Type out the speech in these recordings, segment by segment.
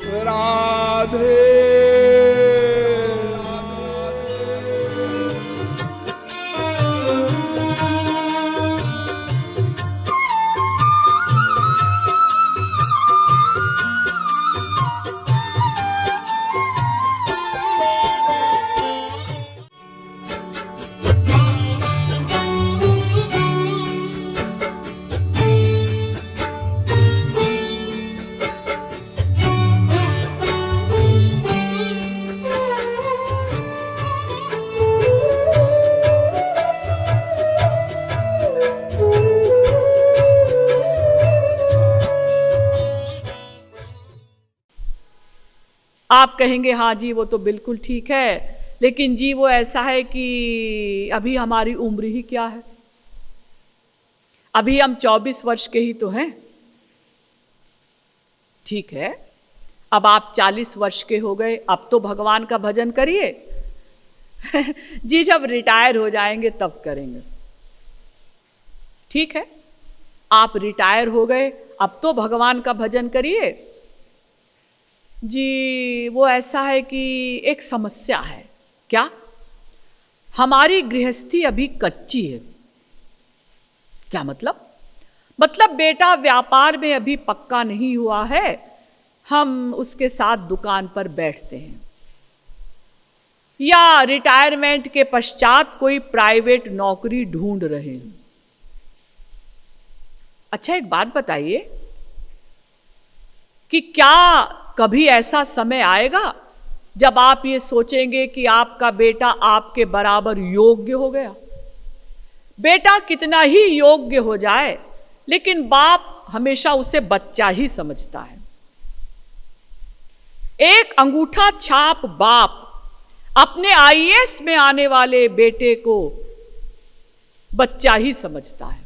राधे। आप कहेंगे हाँ जी वो तो बिल्कुल ठीक है, लेकिन जी वो ऐसा है कि अभी हमारी उम्र ही क्या है, अभी हम 24 वर्ष के ही तो हैं। ठीक है, अब आप 40 वर्ष के हो गए, अब तो भगवान का भजन करिए। जी जब रिटायर हो जाएंगे तब करेंगे। ठीक है, आप रिटायर हो गए, अब तो भगवान का भजन करिए। जी वो ऐसा है कि एक समस्या है। क्या? हमारी गृहस्थी अभी कच्ची है। क्या मतलब? मतलब बेटा व्यापार में अभी पक्का नहीं हुआ है, हम उसके साथ दुकान पर बैठते हैं, या रिटायरमेंट के पश्चात कोई प्राइवेट नौकरी ढूंढ रहे हैं। अच्छा एक बात बताइए कि क्या कभी ऐसा समय आएगा जब आप ये सोचेंगे कि आपका बेटा आपके बराबर योग्य हो गया? बेटा कितना ही योग्य हो जाए, लेकिन बाप हमेशा उसे बच्चा ही समझता है। एक अंगूठा छाप बाप अपने आईएएस में आने वाले बेटे को बच्चा ही समझता है।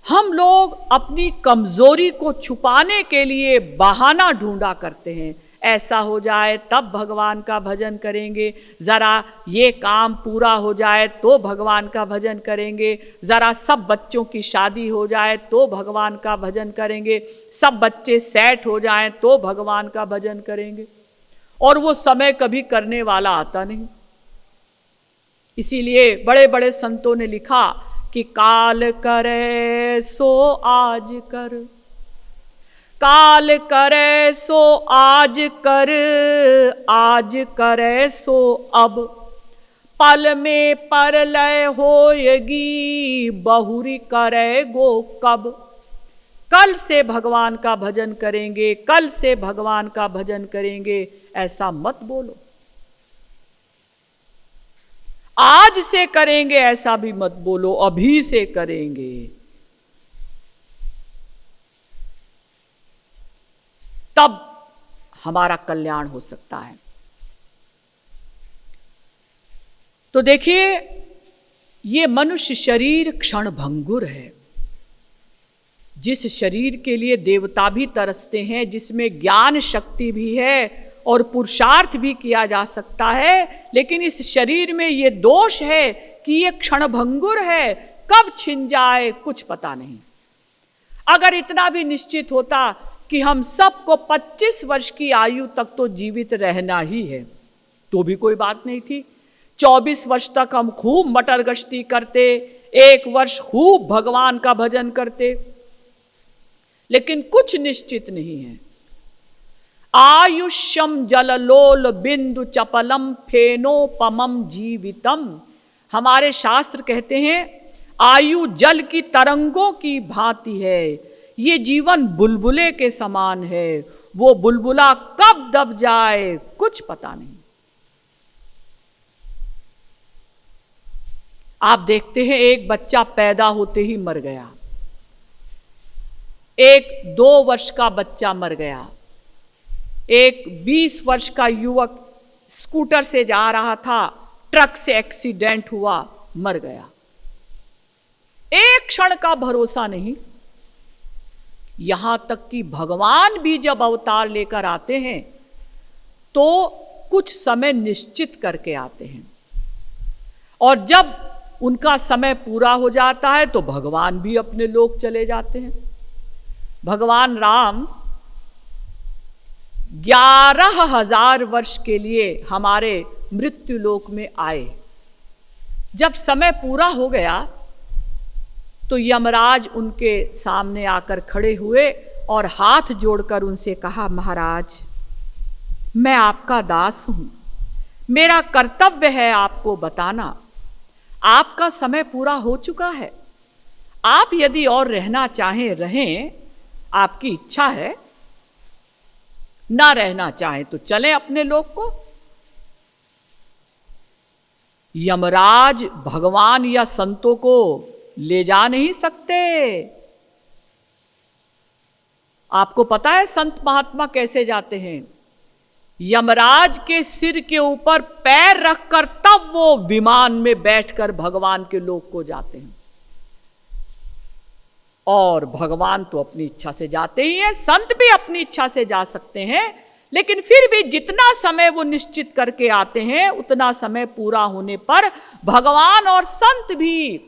हम लोग अपनी कमजोरी को छुपाने के लिए बहाना ढूंढा करते हैं, ऐसा हो जाए तब भगवान का भजन करेंगे, जरा ये काम पूरा हो जाए तो भगवान का भजन करेंगे, जरा सब बच्चों की शादी हो जाए तो भगवान का भजन करेंगे, सब बच्चे सेट हो जाएं तो भगवान का भजन करेंगे। और वो समय कभी करने वाला आता नहीं। इसीलिए बड़े बड़े संतों ने लिखा कि काल करे सो आज कर, काल करे सो आज कर, आज करे सो अब, पल में परलय होएगी, बहुरी करे गो कब। कल से भगवान का भजन करेंगे, कल से भगवान का भजन करेंगे, ऐसा मत बोलो। आज से करेंगे ऐसा भी मत बोलो, अभी से करेंगे। तब हमारा कल्याण हो सकता है। तो देखिए, ये मनुष्य शरीर क्षण भंगुर है। जिस शरीर के लिए देवता भी तरसते हैं, जिसमें ज्ञान शक्ति भी है और पुरुषार्थ भी किया जा सकता है, लेकिन इस शरीर में ये दोष है कि ये क्षणभंगुर है, कब छिन जाए कुछ पता नहीं। अगर इतना भी निश्चित होता कि हम सबको 25 वर्ष की आयु तक तो जीवित रहना ही है, तो भी कोई बात नहीं थी। 24 वर्ष तक हम खूब मटर गश्ती करते, 1 वर्ष खूब भगवान का भजन करते, लेकिन कुछ निश्चित नहीं है। आयुष्यम जललोल बिंदु चपलम फेनोपमम जीवितम। हमारे शास्त्र कहते हैं आयु जल की तरंगों की भांति है, ये जीवन बुलबुले के समान है, वो बुलबुला कब दब जाए कुछ पता नहीं। आप देखते हैं एक बच्चा पैदा होते ही मर गया, एक 2 वर्ष का बच्चा मर गया, एक 20 वर्ष का युवक स्कूटर से जा रहा था, ट्रक से एक्सीडेंट हुआ, मर गया। एक क्षण का भरोसा नहीं। यहां तक कि भगवान भी जब अवतार लेकर आते हैं तो कुछ समय निश्चित करके आते हैं, और जब उनका समय पूरा हो जाता है तो भगवान भी अपने लोक चले जाते हैं। भगवान राम 11,000 वर्ष के लिए हमारे मृत्यु लोक में आए। जब समय पूरा हो गया तो यमराज उनके सामने आकर खड़े हुए और हाथ जोड़कर उनसे कहा, महाराज, मैं आपका दास हूं, मेरा कर्तव्य है आपको बताना। आपका समय पूरा हो चुका है, आप यदि और रहना चाहें रहें, आपकी इच्छा है, ना रहना चाहें तो चलें अपने लोक को। यमराज भगवान या संतों को ले जा नहीं सकते। आपको पता है संत महात्मा कैसे जाते हैं? यमराज के सिर के ऊपर पैर रखकर तब वो विमान में बैठकर भगवान के लोक को जाते हैं। और भगवान तो अपनी इच्छा से जाते ही हैं, संत भी अपनी इच्छा से जा सकते हैं, लेकिन फिर भी जितना समय वो निश्चित करके आते हैं उतना समय पूरा होने पर भगवान और संत भी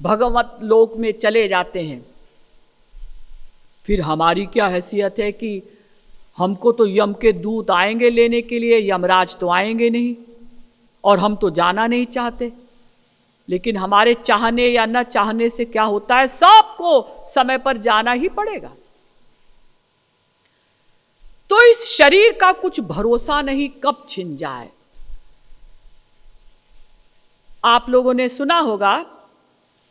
भगवत लोक में चले जाते हैं। फिर हमारी क्या हैसियत है कि हमको तो यम के दूत आएंगे लेने के लिए, यमराज तो आएंगे नहीं, और हम तो जाना नहीं चाहते। लेकिन हमारे चाहने या न चाहने से क्या होता है, सबको समय पर जाना ही पड़ेगा। तो इस शरीर का कुछ भरोसा नहीं कब छिन जाए। आप लोगों ने सुना होगा,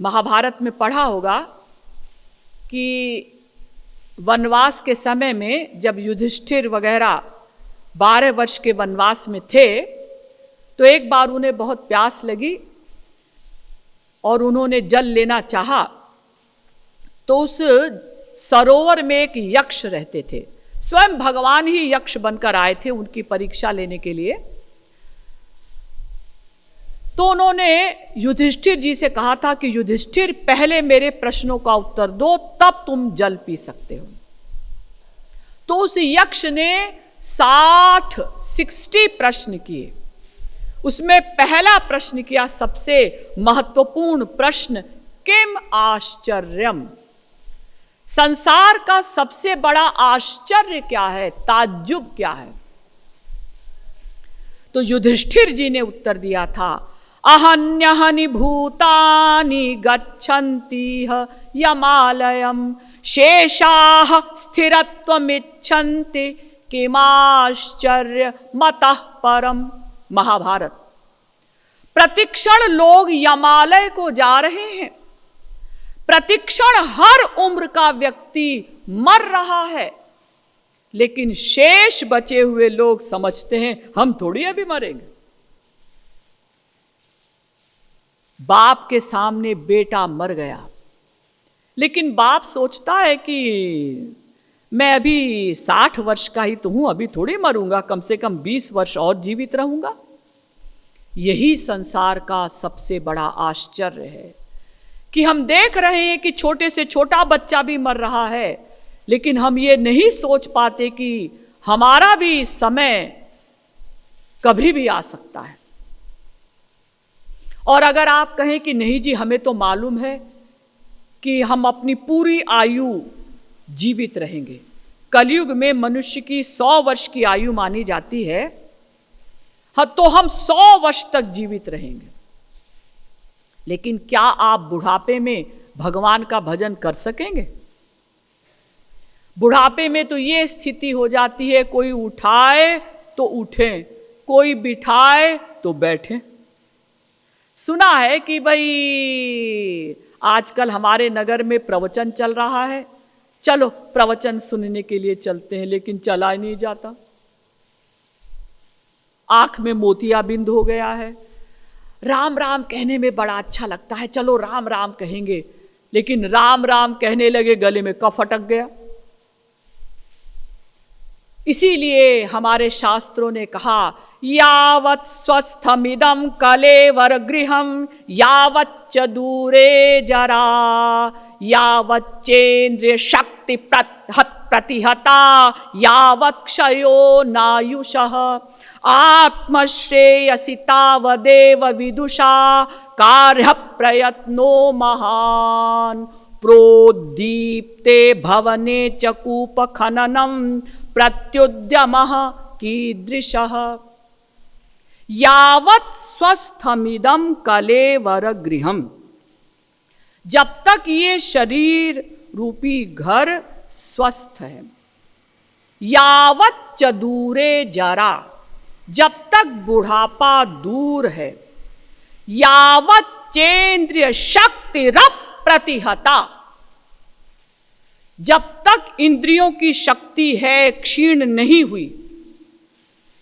महाभारत में पढ़ा होगा कि वनवास के समय में जब युधिष्ठिर वगैरह 12 वर्ष के वनवास में थे तो एक बार उन्हें बहुत प्यास लगी और उन्होंने जल लेना चाहा। तो उस सरोवर में एक यक्ष रहते थे, स्वयं भगवान ही यक्ष बनकर आए थे उनकी परीक्षा लेने के लिए। तो उन्होंने युधिष्ठिर जी से कहा था कि युधिष्ठिर, पहले मेरे प्रश्नों का उत्तर दो, तब तुम जल पी सकते हो। तो उस यक्ष ने 60 प्रश्न किए। उसमें पहला प्रश्न किया, सबसे महत्वपूर्ण प्रश्न, किम आश्चर्यम, संसार का सबसे बड़ा आश्चर्य क्या है, ताज्जुब क्या है। तो युधिष्ठिर जी ने उत्तर दिया था, अहन्यहनि भूतानि गच्छन्ति यमालयम शेषाः स्थिरत्वमिच्छन्ति किमाश्चर्य मतः परम। महाभारत। प्रतिक्षण लोग यमालय को जा रहे हैं, प्रतिक्षण हर उम्र का व्यक्ति मर रहा है, लेकिन शेष बचे हुए लोग समझते हैं हम थोड़ी अभी मरेंगे। बाप के सामने बेटा मर गया, लेकिन बाप सोचता है कि मैं अभी 60 वर्ष का ही तो हूं, अभी थोड़ी मरूंगा, कम से कम 20 वर्ष और जीवित रहूंगा। यही संसार का सबसे बड़ा आश्चर्य है कि हम देख रहे हैं कि छोटे से छोटा बच्चा भी मर रहा है, लेकिन हम ये नहीं सोच पाते कि हमारा भी समय कभी भी आ सकता है। और अगर आप कहें कि नहीं जी, हमें तो मालूम है कि हम अपनी पूरी आयु जीवित रहेंगे, कलयुग में मनुष्य की 100 वर्ष की आयु मानी जाती है, हाँ, तो हम 100 वर्ष तक जीवित रहेंगे। लेकिन क्या आप बुढ़ापे में भगवान का भजन कर सकेंगे? बुढ़ापे में तो ये स्थिति हो जाती है, कोई उठाए तो उठे, कोई बिठाए तो बैठे। सुना है कि भाई आजकल हमारे नगर में प्रवचन चल रहा है, चलो प्रवचन सुनने के लिए चलते हैं, लेकिन चला ही नहीं जाता। आंख में मोतियाबिंद हो गया है। राम राम कहने में बड़ा अच्छा लगता है, चलो राम राम कहेंगे, लेकिन राम राम कहने लगे गले में कफ अटक गया। इसीलिए हमारे शास्त्रों ने कहा, यावत् स्वस्थमिदं कलेवर गृहं यावच्च दूरे जरा, यावच्चेन्द्रिय शक्ति प्रतिहता यावत् क्षयो नायुषः, आत्मश्रेयसि तावदेव विदुषा कार्य प्रयत्नो महान, प्रोद्दीप्ते भवने च कूप खननम प्रत्युद्यमः कीदृशः यावत् स्वस्थमिदं कलेवर गृहम्। जब तक ये शरीर रूपी घर स्वस्थ है, यावत् च दूरे जरा, जब तक बुढ़ापा दूर है, यावत् चेन्द्रिय शक्तिरप प्रतिहता, जब तक इंद्रियों की शक्ति है क्षीण नहीं हुई,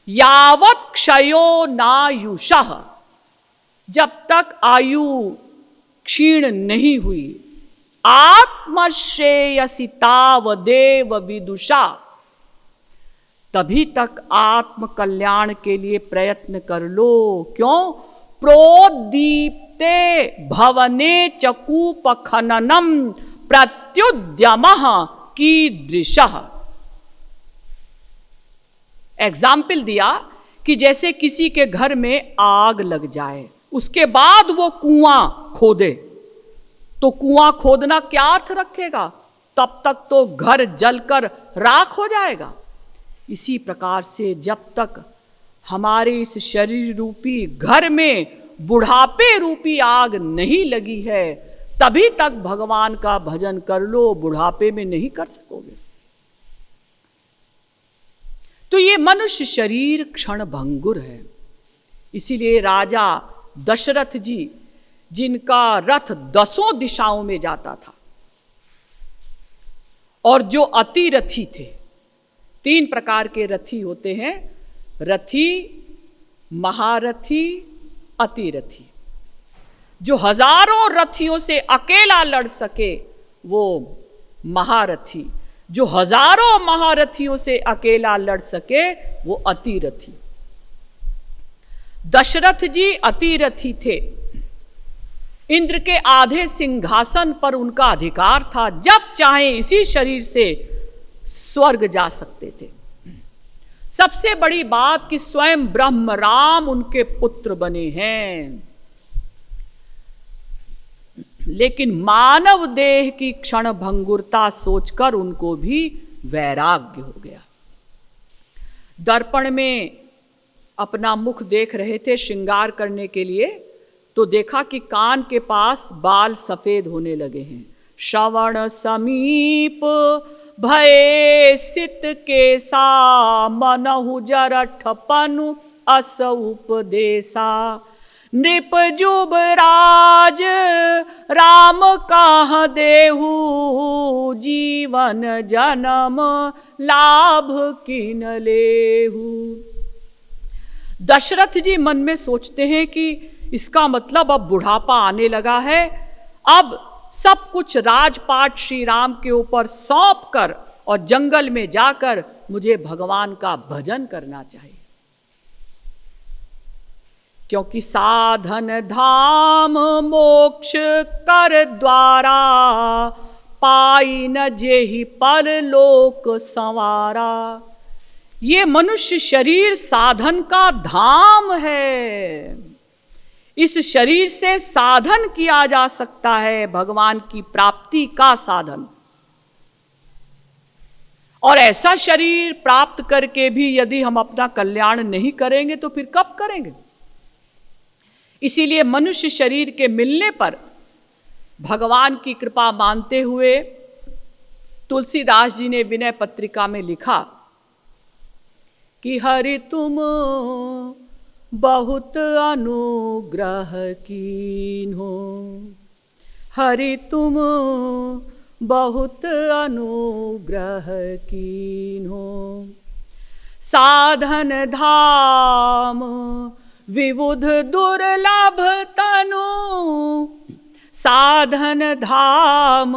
यावत् क्षयो नायुषः, जब तक आयु क्षीण नहीं हुई, आत्मश्रेयसि तावदेव विदुषा, तभी तक आत्म कल्याण के लिए प्रयत्न कर लो। क्यों? प्रोद्दीप्ते भवने च कूप खननम प्रत्युद्यमः कीदृशः। एग्जाम्पल दिया कि जैसे किसी के घर में आग लग जाए, उसके बाद वो कुआं खोदे, तो कुआं खोदना क्या अर्थ रखेगा? तब तक तो घर जलकर राख हो जाएगा। इसी प्रकार से जब तक हमारे इस शरीर रूपी घर में बुढ़ापे रूपी आग नहीं लगी है, तभी तक भगवान का भजन कर लो, बुढ़ापे में नहीं कर सकोगे। तो ये मनुष्य शरीर क्षण भंगुर है। इसीलिए राजा दशरथ जी, जिनका रथ 10 दिशाओं में जाता था, और जो अतिरथी थे, 3 प्रकार के रथी होते हैं, रथी, महारथी, अतिरथी। जो हजारों रथियों से अकेला लड़ सके वो महारथी, जो हजारों महारथियों से अकेला लड़ सके वो अतिरथी। दशरथ जी अतिरथी थे। इंद्र के आधे सिंहासन पर उनका अधिकार था, जब चाहे इसी शरीर से स्वर्ग जा सकते थे। सबसे बड़ी बात कि स्वयं ब्रह्म राम उनके पुत्र बने हैं। लेकिन मानव देह की क्षण भंगुरता सोचकर उनको भी वैराग्य हो गया। दर्पण में अपना मुख देख रहे थे श्रृंगार करने के लिए, तो देखा कि कान के पास बाल सफेद होने लगे हैं। श्रवण समीप भये सित के सा, मनहु जरठ पनु अस उपदेशा। नृप जुबराज राम कह देहु, जीवन जन्म लाभ किन लेहु। दशरथ जी मन में सोचते हैं कि इसका मतलब अब बुढ़ापा आने लगा है, अब सब कुछ राजपाट श्री राम के ऊपर सौंप कर और जंगल में जाकर मुझे भगवान का भजन करना चाहिए। क्योंकि साधन धाम मोक्ष कर द्वारा, पाई न जेहि परलोक संवारा। ये मनुष्य शरीर साधन का धाम है। इस शरीर से साधन किया जा सकता है, भगवान की प्राप्ति का साधन। और ऐसा शरीर प्राप्त करके भी यदि हम अपना कल्याण नहीं करेंगे तो फिर कब करेंगे? इसीलिए मनुष्य शरीर के मिलने पर भगवान की कृपा मानते हुए तुलसीदास जी ने विनय पत्रिका में लिखा कि हरि तुम बहुत अनुग्रह कीन्हो, हरि तुम बहुत अनुग्रह कीन्हो। साधन धाम विबुध दुर्लभ तनु, साधन धाम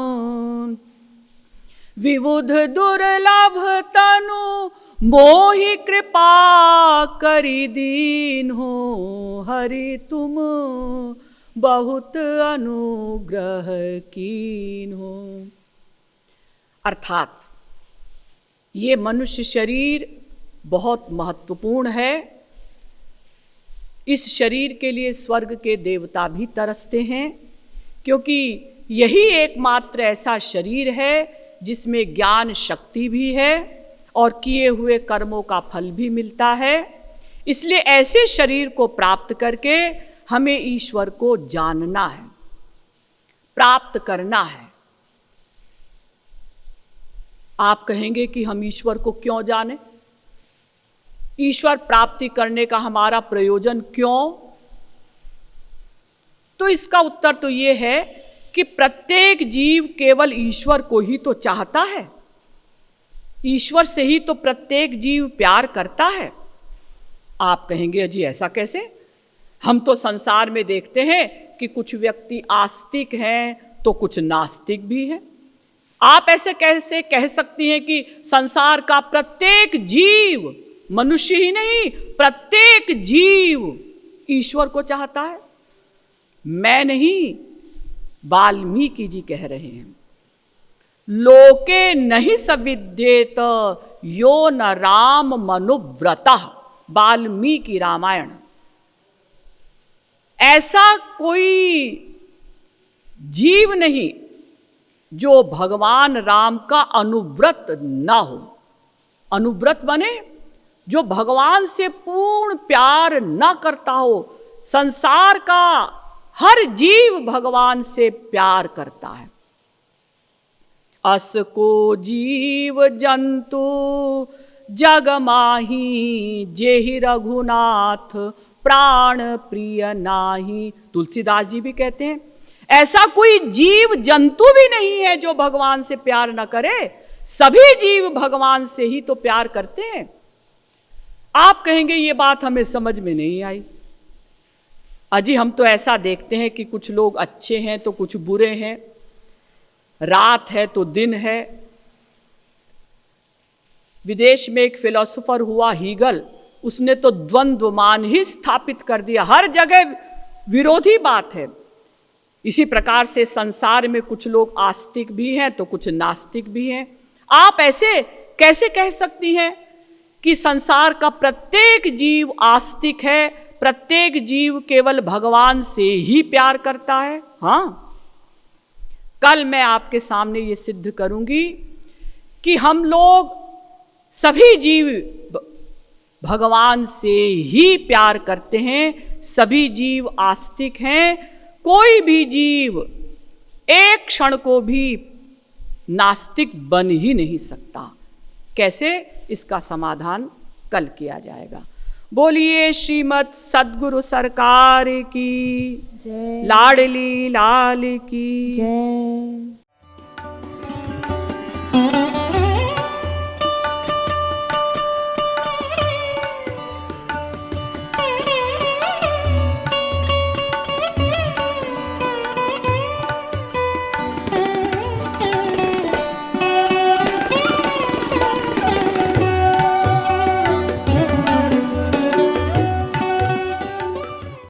विबुध दुर्लभ तनु, मोहि कृपा करि दीन्हो। हरि तुम बहुत अनुग्रह कीन्हो। अर्थात ये मनुष्य शरीर बहुत महत्वपूर्ण है। इस शरीर के लिए स्वर्ग के देवता भी तरसते हैं, क्योंकि यही एकमात्र ऐसा शरीर है जिसमें ज्ञान शक्ति भी है और किए हुए कर्मों का फल भी मिलता है। इसलिए ऐसे शरीर को प्राप्त करके हमें ईश्वर को जानना है, प्राप्त करना है। आप कहेंगे कि हम ईश्वर को क्यों जानें? ईश्वर प्राप्ति करने का हमारा प्रयोजन क्यों? तो इसका उत्तर तो ये है कि प्रत्येक जीव केवल ईश्वर को ही तो चाहता है, ईश्वर से ही तो प्रत्येक जीव प्यार करता है। आप कहेंगे अजी ऐसा कैसे? हम तो संसार में देखते हैं कि कुछ व्यक्ति आस्तिक हैं तो कुछ नास्तिक भी हैं। आप ऐसे कैसे कह सकती हैं कि संसार का प्रत्येक जीव, मनुष्य ही नहीं प्रत्येक जीव ईश्वर को चाहता है? मैं नहीं, वाल्मीकि जी कह रहे हैं। लोके नहीं सविद्येत यो न राम मनुव्रतः, वाल्मीकि रामायण। ऐसा कोई जीव नहीं जो भगवान राम का अनुव्रत ना हो। अनुव्रत बने जो भगवान से पूर्ण प्यार ना करता हो। संसार का हर जीव भगवान से प्यार करता है। अस को जीव जंतु जग माही, जेहि रघुनाथ प्राण प्रिय नाही। तुलसीदास जी भी कहते हैं ऐसा कोई जीव जंतु भी नहीं है जो भगवान से प्यार न करे। सभी जीव भगवान से ही तो प्यार करते हैं। आप कहेंगे ये बात हमें समझ में नहीं आई। अजी हम तो ऐसा देखते हैं कि कुछ लोग अच्छे हैं तो कुछ बुरे हैं, रात है तो दिन है। विदेश में एक फिलोसोफर हुआ हीगल, उसने तो द्वंद्वमान ही स्थापित कर दिया। हर जगह विरोधी बात है। इसी प्रकार से संसार में कुछ लोग आस्तिक भी हैं तो कुछ नास्तिक भी हैं। आप ऐसे कैसे कह सकती हैं कि संसार का प्रत्येक जीव आस्तिक है, प्रत्येक जीव केवल भगवान से ही प्यार करता है? हाँ, कल मैं आपके सामने ये सिद्ध करूंगी कि हम लोग सभी जीव भगवान से ही प्यार करते हैं। सभी जीव आस्तिक हैं। कोई भी जीव एक क्षण को भी नास्तिक बन ही नहीं सकता। कैसे? इसका समाधान कल किया जाएगा। बोलिए श्रीमद सद्गुरु सरकार की जय, लाडली लाल की जय।